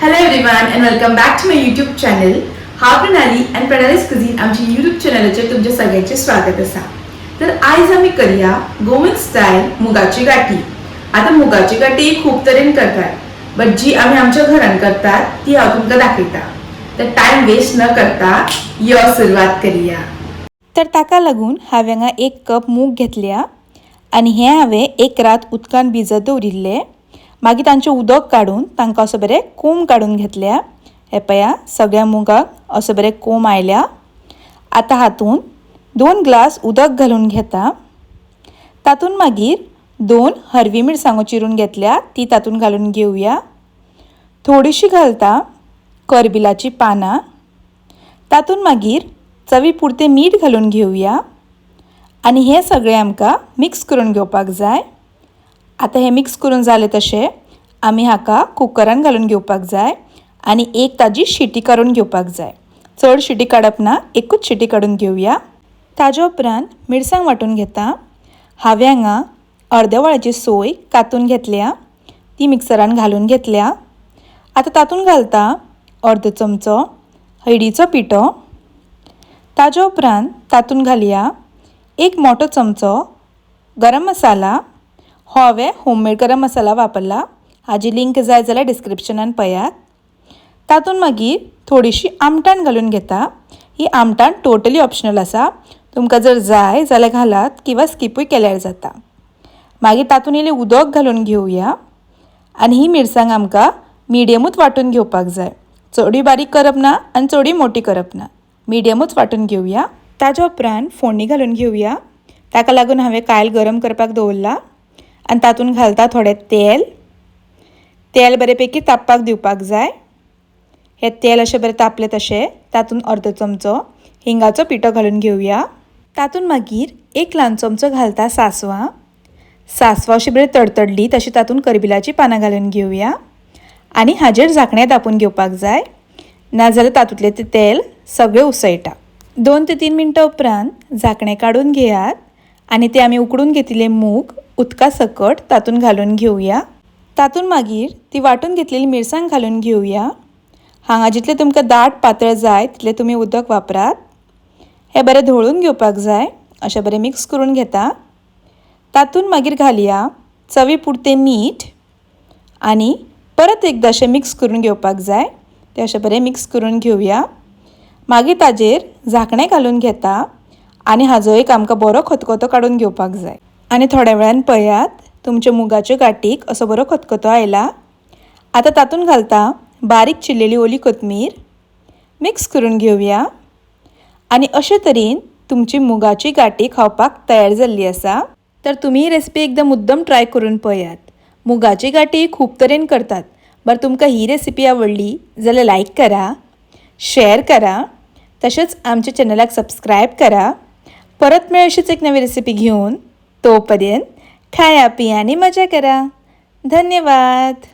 Hello everyone and welcome back to my YouTube channel. हा प्रणाली and प्रणालीज cuisine आमची YouTube चॅनलाचेर तुमचे सगळ्यांचे स्वागत असा. तर आज आम्ही करूया गोवन स्टाईल मुगाची गाठी. आता मुगाची गाठी खूप तरेन करतात, बट जी आम्ही आमच्या घरान करतात ती हांव तुमकां दाखयता. तर टाइम वेस्ट न करता यो सुरवात करूया. तर ताका लागून हांवें हांगा 1 कप मूग घेतल्या आनी हे हांवें 1 रात उदकान भिजत दवरिल्ले. मागीर तांचें उदक काडून तांकां असो बरें कोंब काडून घेतल्या. हे पळया सगळ्या मुगाक असो बरें कोंब आयल्या. आतां हातून 2 ग्लास उदक घालून घेता. तातून मागीर 2 हरवी मिरसांगो चिरून घेतल्या, ती तातून घालून घेवया. थोडीशी घालता करबिलाची पानां. तातून मागीर चवी पुरते मीठ घालून घेवया आनी हे सगळें आमकां मिक्स करून घेवपाक जाय. आता हे मिक्स करून जालें तशें आमी हाका कुकरान घालून घेवपाक जाय आनी एक ताजी शिटी काडून घेवपाक जाय. चड शिटी काडप ना, एकूच शिटी काडून घेवया. ताजे उपरांत मिरसांग वांटून घेता. हांवें हांगा अर्द्या वळ्याची सोय कातून घेतल्या, ती मिक्सरान घालून घेतल्या. आता तातून घालता अर्दो चमचो हळदीचो पिठो. ताजे उपरांत तातून घालया 1 मोठो चमचो गरम मसाला. हो हांवें होममेड गरम मसाला वापरला, हाजी लिंक जाय जाल्यार डिस्क्रिप्शनान पळयात. तातून मागीर थोडीशी आमटाण घालून घेता. ही आमटाण टोटली ऑप्शनल आसा, तुमकां जर जाय जाल्यार घालात किंवा स्किपूय केल्यार जाता. मागीर तातून इल्लें उदक घालून घेवया आनी ही मिरसांग आमकां मिडियमूच वांटून घेवपाक जाय. चडूय बारीक करप ना आनी चडूय मोठी करप ना, मिडियमूच वांटून घेवया. ताजे उपरांत फोडणी घालून घेवया. ताका लागून हांवें कायल गरम करपाक दवरला आनी तातून घालता थोडें तेल. तेल बरे पैकी तापपाक दिवपाक जाय. हे तेल अशें बरें तापलें तशें तातून अर्दो चमचो हिंगाचो पिठो घालून घेवया. तातून मागीर 1 ल्हान चमचो घालता सासवां. सासवां अशी बरी तडतडली तशी तातून करबिलाची पानां घालून घेवया आनी हाजेर झांकणें धापून घेवपाक जाय, नाजाल्यार तातूंतलें तें तेल सगळें उसळटा. 2 ते 3 मिनटां उपरांत झांकणें काडून घेयात आनी ते आमी उकडून घेतिल्ले मूग उदका सकट तातून घालून घेवया. तातून मागीर ती वांटून घेतलेली मिरसांग घालून घेवया. हांगा जितलें तुमकां दाट पातळ जाय तितलें तुमी उदक वापरात. हे बरें धवळून घेवपाक जाय. अशें बरें मिक्स करून घेता. तातून मागीर घालया चवी पुरतें मीठ आनी परत एकदां अशें मिक्स करून घेवपाक जाय. तें अशें बरें मिक्स करून घेवया. मागीर ताजेर झांकणें घालून घेता आनी हाजो एक आमकां बरो खतखतो काडून घेवपाक जाय. आनी थोड्या वेळान पळयात तुमच्या मुगाच्यो गाठीक असो बरो खतखतो आयला. आतां तातून घालता बारीक चिरलेली ओली कोथमीर. मिक्स करून घेवया आनी अशे तरेन तुमची मुगाची गाठी खावपाक तयार जाल्ली आसा. तर तुमी ही रेसिपी एकदम मुद्दम ट्राय करून पळयात. मुगाची गाठी खूब तरेन करतात, बट तुमकां ही रेसिपी आवडली जाल्यार लायक करा, शेअर करा, तशेंच आमच्या चॅनलाक सबस्क्रायब करा. परत मेळ अशीच एक नवी रेसिपी घेऊन. तोपर्यंत खाया पिया आणि मजा करा. धन्यवाद.